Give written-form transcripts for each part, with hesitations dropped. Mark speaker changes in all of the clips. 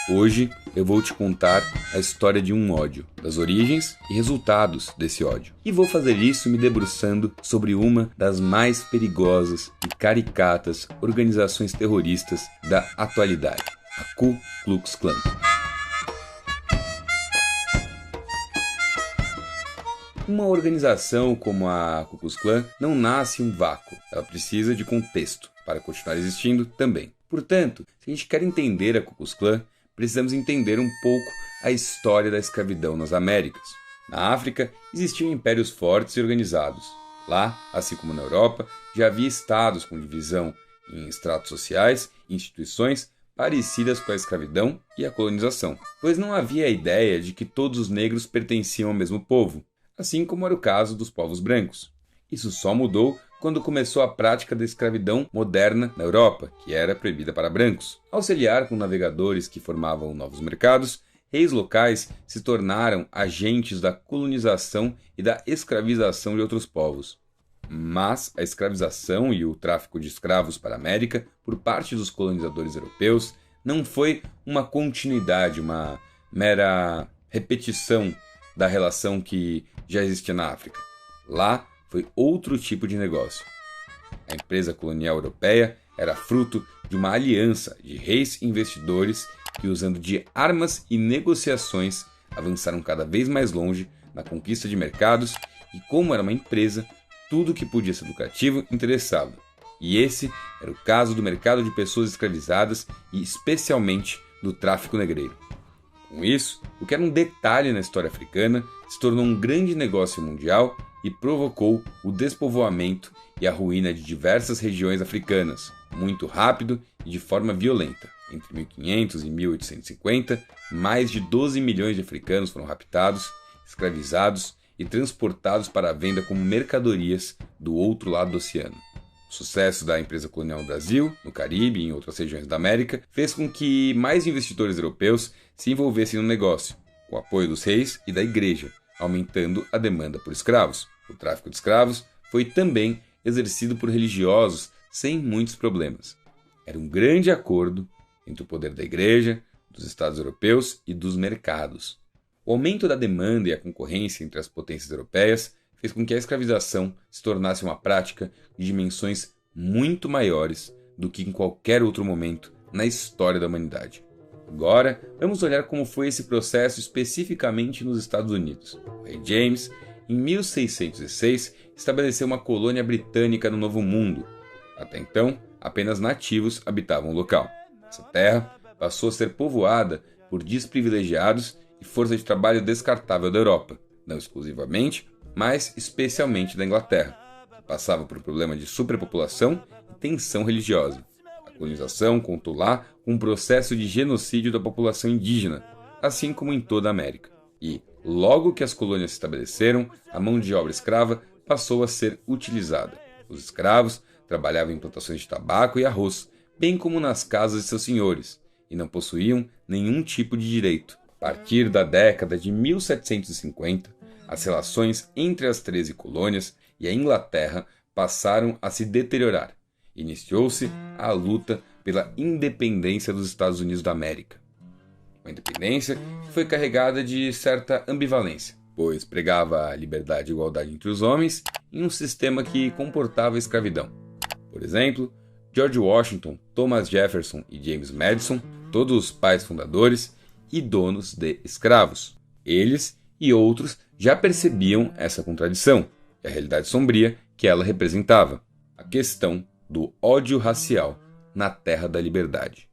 Speaker 1: Hoje eu vou te contar a história de um ódio, das origens e resultados desse ódio. E vou fazer isso me debruçando sobre uma das mais perigosas e caricatas organizações terroristas da atualidade, a Ku Klux Klan. Uma organização como a Ku Klux Klan não nasce em um vácuo, ela precisa de contexto para continuar existindo também. Portanto, se a gente quer entender a Ku Klux Klan, precisamos entender um pouco a história da escravidão nas Américas. Na África, existiam impérios fortes e organizados. Lá, assim como na Europa, já havia estados com divisão em estratos sociais e instituições parecidas com a escravidão e a colonização, pois não havia a ideia de que todos os negros pertenciam ao mesmo povo, assim como era o caso dos povos brancos. Isso só mudou quando começou a prática da escravidão moderna na Europa, que era proibida para brancos. Ao se aliar com navegadores que formavam novos mercados, reis locais se tornaram agentes da colonização e da escravização de outros povos. Mas a escravização e o tráfico de escravos para a América, por parte dos colonizadores europeus, não foi uma continuidade, uma mera repetição da relação que já existia na África. Lá foi outro tipo de negócio. A empresa colonial europeia era fruto de uma aliança de reis e investidores que, usando de armas e negociações, avançaram cada vez mais longe na conquista de mercados e, como era uma empresa, tudo que podia ser lucrativo interessava. E esse era o caso do mercado de pessoas escravizadas e, especialmente, do tráfico negreiro. Com isso, o que era um detalhe na história africana se tornou um grande negócio mundial e provocou o despovoamento e a ruína de diversas regiões africanas, muito rápido e de forma violenta. Entre 1500 e 1850, mais de 12 milhões de africanos foram raptados, escravizados e transportados para a venda como mercadorias do outro lado do oceano. O sucesso da empresa colonial no Brasil, no Caribe e em outras regiões da América fez com que mais investidores europeus se envolvessem no negócio, com o apoio dos reis e da igreja, aumentando a demanda por escravos. O tráfico de escravos foi também exercido por religiosos sem muitos problemas. Era um grande acordo entre o poder da igreja, dos estados europeus e dos mercados. O aumento da demanda e a concorrência entre as potências europeias fez com que a escravização se tornasse uma prática de dimensões muito maiores do que em qualquer outro momento na história da humanidade. Agora, vamos olhar como foi esse processo especificamente nos Estados Unidos. O rei James, em 1606, estabeleceu uma colônia britânica no Novo Mundo. Até então, apenas nativos habitavam o local. Essa terra passou a ser povoada por desprivilegiados e força de trabalho descartável da Europa, não exclusivamente, mas especialmente da Inglaterra, que passava por um problema de superpopulação e tensão religiosa. A colonização contou lá com um processo de genocídio da população indígena, assim como em toda a América. E, logo que as colônias se estabeleceram, a mão de obra escrava passou a ser utilizada. Os escravos trabalhavam em plantações de tabaco e arroz, bem como nas casas de seus senhores, e não possuíam nenhum tipo de direito. A partir da década de 1750, as relações entre as 13 colônias e a Inglaterra passaram a se deteriorar. Iniciou-se a luta pela independência dos Estados Unidos da América. Uma independência que foi carregada de certa ambivalência, pois pregava a liberdade e igualdade entre os homens em um sistema que comportava a escravidão. Por exemplo, George Washington, Thomas Jefferson e James Madison, todos os pais fundadores e donos de escravos. Eles e outros já percebiam essa contradição e a realidade sombria que ela representava, a questão do ódio racial na Terra da Liberdade.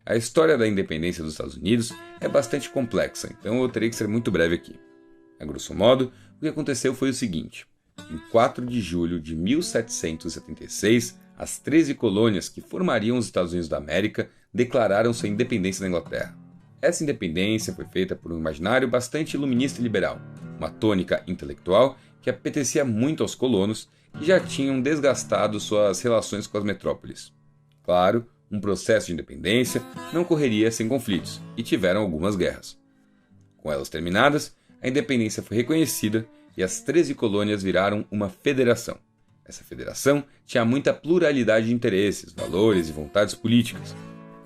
Speaker 1: A história da independência dos Estados Unidos é bastante complexa, então eu terei que ser muito breve aqui. A grosso modo, o que aconteceu foi o seguinte. Em 4 de julho de 1776, as 13 colônias que formariam os Estados Unidos da América declararam sua independência da Inglaterra. Essa independência foi feita por um imaginário bastante iluminista e liberal, uma tônica intelectual que apetecia muito aos colonos que já tinham desgastado suas relações com as metrópoles. Claro, um processo de independência não correria sem conflitos, e tiveram algumas guerras. Com elas terminadas, a independência foi reconhecida e as 13 colônias viraram uma federação. Essa federação tinha muita pluralidade de interesses, valores e vontades políticas.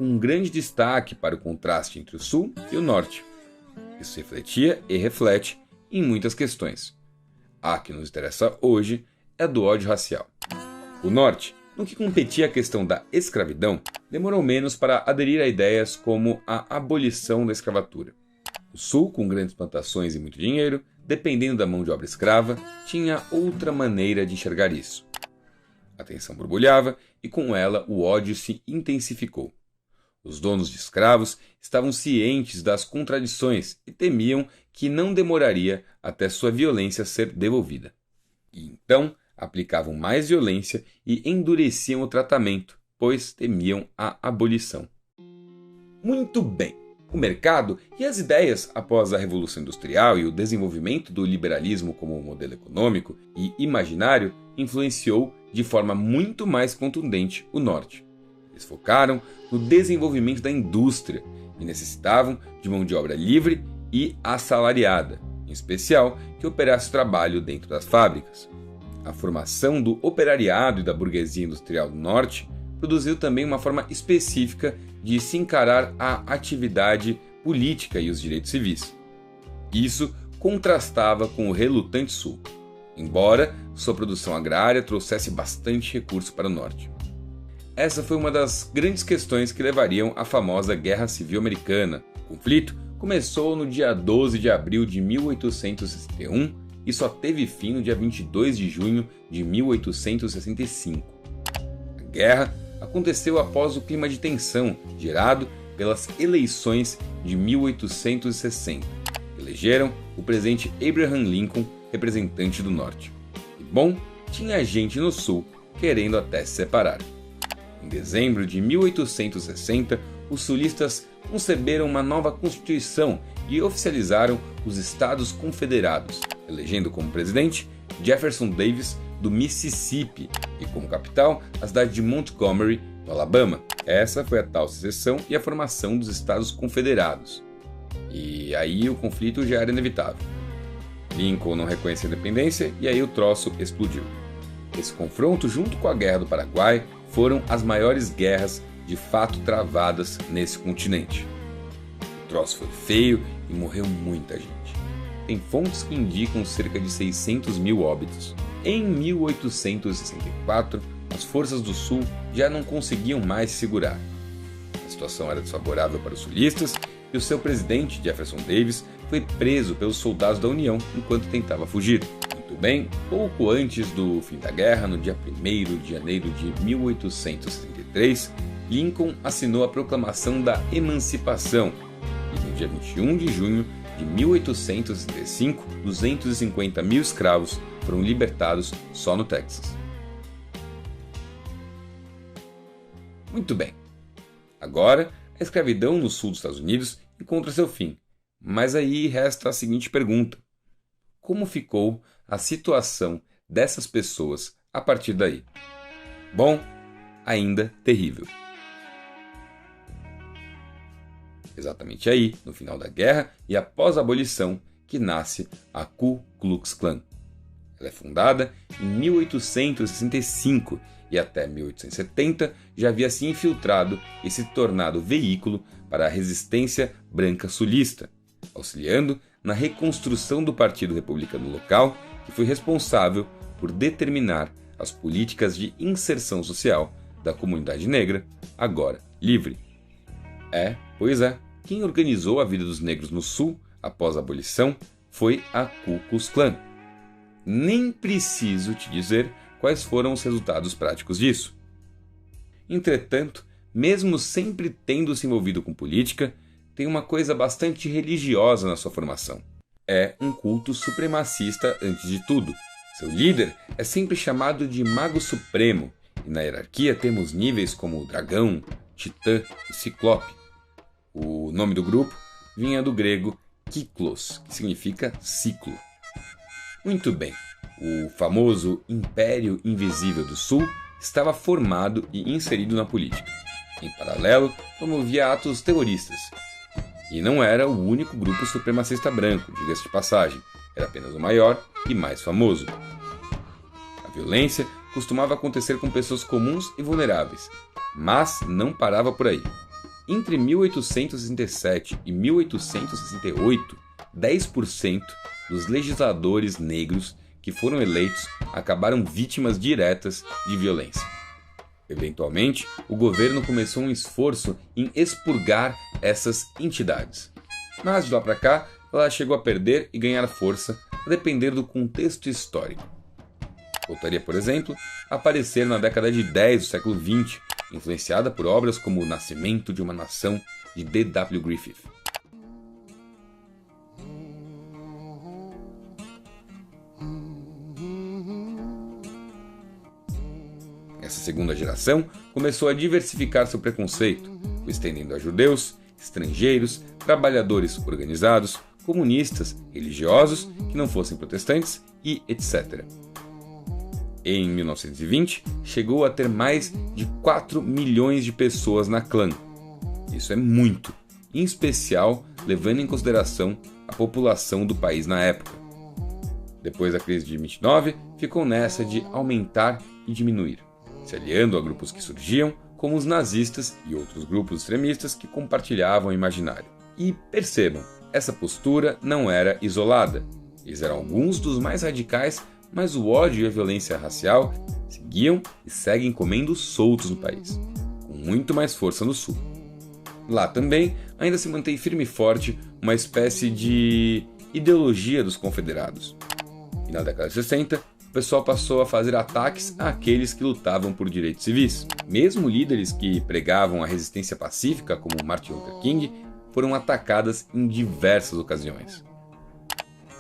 Speaker 1: com um grande destaque para o contraste entre o Sul e o Norte. Isso refletia e reflete em muitas questões. A que nos interessa hoje é a do ódio racial. O Norte, no que competia a questão da escravidão, demorou menos para aderir a ideias como a abolição da escravatura. O Sul, com grandes plantações e muito dinheiro, dependendo da mão de obra escrava, tinha outra maneira de enxergar isso. A tensão borbulhava e com ela o ódio se intensificou. Os donos de escravos estavam cientes das contradições e temiam que não demoraria até sua violência ser devolvida. E então aplicavam mais violência e endureciam o tratamento, pois temiam a abolição. Muito bem! O mercado e as ideias após a Revolução Industrial e o desenvolvimento do liberalismo como modelo econômico e imaginário influenciou de forma muito mais contundente o Norte. Eles focaram no desenvolvimento da indústria e necessitavam de mão de obra livre e assalariada, em especial que operasse o trabalho dentro das fábricas. A formação do operariado e da burguesia industrial do Norte produziu também uma forma específica de se encarar a atividade política e os direitos civis. Isso contrastava com o relutante Sul, embora sua produção agrária trouxesse bastante recurso para o Norte. Essa foi uma das grandes questões que levariam à famosa Guerra Civil Americana. O conflito começou no dia 12 de abril de 1861 e só teve fim no dia 22 de junho de 1865. A guerra aconteceu após o clima de tensão gerado pelas eleições de 1860. Elegeram o presidente Abraham Lincoln representante do Norte. E bom, tinha gente no Sul querendo até se separar. Em dezembro de 1860, os sulistas conceberam uma nova Constituição e oficializaram os Estados Confederados, elegendo como presidente Jefferson Davis, do Mississippi, e como capital a cidade de Montgomery, no Alabama. Essa foi a tal secessão e a formação dos Estados Confederados. E aí o conflito já era inevitável. Lincoln não reconhecia a independência e aí o troço explodiu. Esse confronto, junto com a Guerra do Paraguai, foram as maiores guerras de fato travadas nesse continente. O troço foi feio e morreu muita gente. Tem fontes que indicam cerca de 600 mil óbitos. Em 1864, as forças do Sul já não conseguiam mais se segurar. A situação era desfavorável para os sulistas e o seu presidente, Jefferson Davis, foi preso pelos soldados da União enquanto tentava fugir. Muito bem, pouco antes do fim da guerra, no dia 1º de janeiro de 1863, Lincoln assinou a Proclamação da Emancipação e no dia 21 de junho de 1865, 250 mil escravos foram libertados só no Texas. Muito bem. Agora, a escravidão no sul dos Estados Unidos encontra seu fim. Mas aí resta a seguinte pergunta: como ficou a situação dessas pessoas a partir daí? Bom, ainda terrível. Exatamente aí, no final da guerra e após a abolição, que nasce a Ku Klux Klan. Ela é fundada em 1865 e até 1870 já havia se infiltrado e se tornado veículo para a resistência branca sulista, auxiliando na reconstrução do Partido Republicano local, que foi responsável por determinar as políticas de inserção social da comunidade negra, agora livre. Pois é, quem organizou a vida dos negros no Sul após a abolição foi a Ku Klux Klan. Nem preciso te dizer quais foram os resultados práticos disso. Entretanto, mesmo sempre tendo se envolvido com política, tem uma coisa bastante religiosa na sua formação. É um culto supremacista antes de tudo. Seu líder é sempre chamado de Mago Supremo, e na hierarquia temos níveis como Dragão, Titã e Ciclope. O nome do grupo vinha do grego Kyklos, que significa ciclo. Muito bem, o famoso Império Invisível do Sul estava formado e inserido na política. Em paralelo, promovia atos terroristas. E não era o único grupo supremacista branco, diga-se de passagem, era apenas o maior e mais famoso. A violência costumava acontecer com pessoas comuns e vulneráveis, mas não parava por aí. Entre 1867 e 1868, 10% dos legisladores negros que foram eleitos acabaram vítimas diretas de violência. Eventualmente, o governo começou um esforço em expurgar essas entidades. Mas de lá para cá, ela chegou a perder e ganhar força, a depender do contexto histórico. Voltaria, por exemplo, a aparecer na década de 10 do século XX, influenciada por obras como O Nascimento de uma Nação, de D.W. Griffith. Essa segunda geração começou a diversificar seu preconceito, o estendendo a judeus, estrangeiros, trabalhadores organizados, comunistas, religiosos que não fossem protestantes e etc. Em 1920, chegou a ter mais de 4 milhões de pessoas na Klan. Isso é muito, em especial levando em consideração a população do país na época. Depois da crise de 29, ficou nessa de aumentar e diminuir, se aliando a grupos que surgiam, como os nazistas e outros grupos extremistas que compartilhavam o imaginário. E percebam, essa postura não era isolada. Eles eram alguns dos mais radicais, mas o ódio e a violência racial seguiam e seguem comendo soltos no país, com muito mais força no sul. Lá também ainda se mantém firme e forte uma espécie de ideologia dos confederados. E na década de 60, o pessoal passou a fazer ataques àqueles que lutavam por direitos civis. Mesmo líderes que pregavam a resistência pacífica, como Martin Luther King, foram atacadas em diversas ocasiões.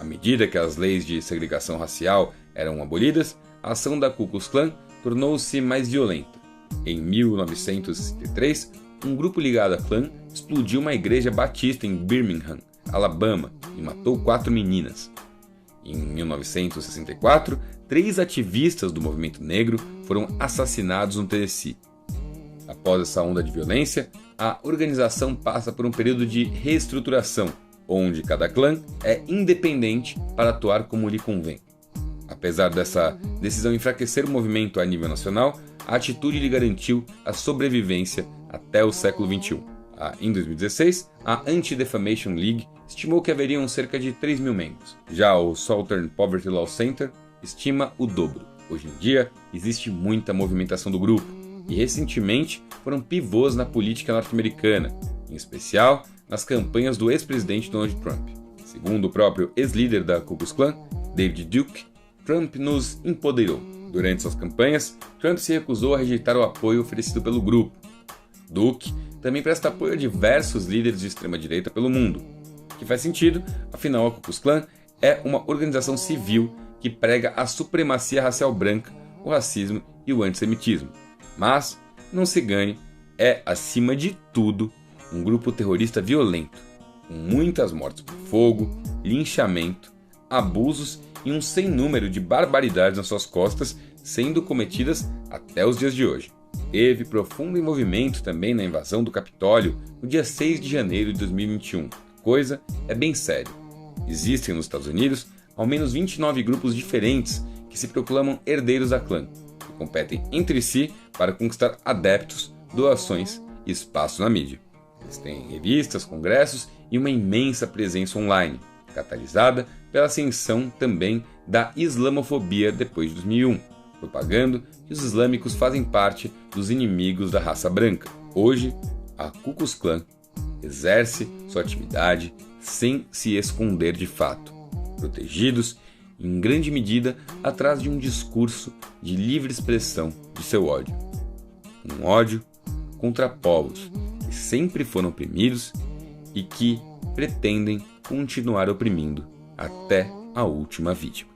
Speaker 1: À medida que as leis de segregação racial eram abolidas, a ação da Ku Klux Klan tornou-se mais violenta. Em 1963, um grupo ligado à Klan explodiu uma igreja batista em Birmingham, Alabama, e matou 4 meninas. Em 1964, 3 ativistas do movimento negro foram assassinados no Tennessee. Após essa onda de violência, a organização passa por um período de reestruturação, onde cada clã é independente para atuar como lhe convém. Apesar dessa decisão enfraquecer o movimento a nível nacional, a atitude lhe garantiu a sobrevivência até o século XXI. Em 2016, a Anti-Defamation League estimou que haveriam cerca de 3 mil membros. Já o Southern Poverty Law Center estima o dobro. Hoje em dia, existe muita movimentação do grupo, e recentemente foram pivôs na política norte-americana, em especial nas campanhas do ex-presidente Donald Trump. Segundo o próprio ex-líder da Ku Klux Klan, David Duke, Trump nos empoderou. Durante suas campanhas, Trump se recusou a rejeitar o apoio oferecido pelo grupo. Duke também presta apoio a diversos líderes de extrema-direita pelo mundo, o que faz sentido, afinal a Ku Klux Klan é uma organização civil que prega a supremacia racial branca, o racismo e o antissemitismo. Mas, não se engane, é, acima de tudo, um grupo terrorista violento, com muitas mortes por fogo, linchamento, abusos e um sem número de barbaridades nas suas costas, sendo cometidas até os dias de hoje. Teve profundo envolvimento também na invasão do Capitólio no dia 6 de janeiro de 2021. Coisa é bem séria. Existem nos Estados Unidos ao menos 29 grupos diferentes que se proclamam herdeiros da Klan, que competem entre si para conquistar adeptos, doações e espaço na mídia. Eles têm revistas, congressos e uma imensa presença online, catalisada pela ascensão também da islamofobia depois de 2001, propagando que os islâmicos fazem parte dos inimigos da raça branca. Hoje, a Ku Klux Klan exerce sua atividade sem se esconder de fato, protegidos em grande medida atrás de um discurso de livre expressão de seu ódio. Um ódio contra povos que sempre foram oprimidos e que pretendem continuar oprimindo até a última vítima.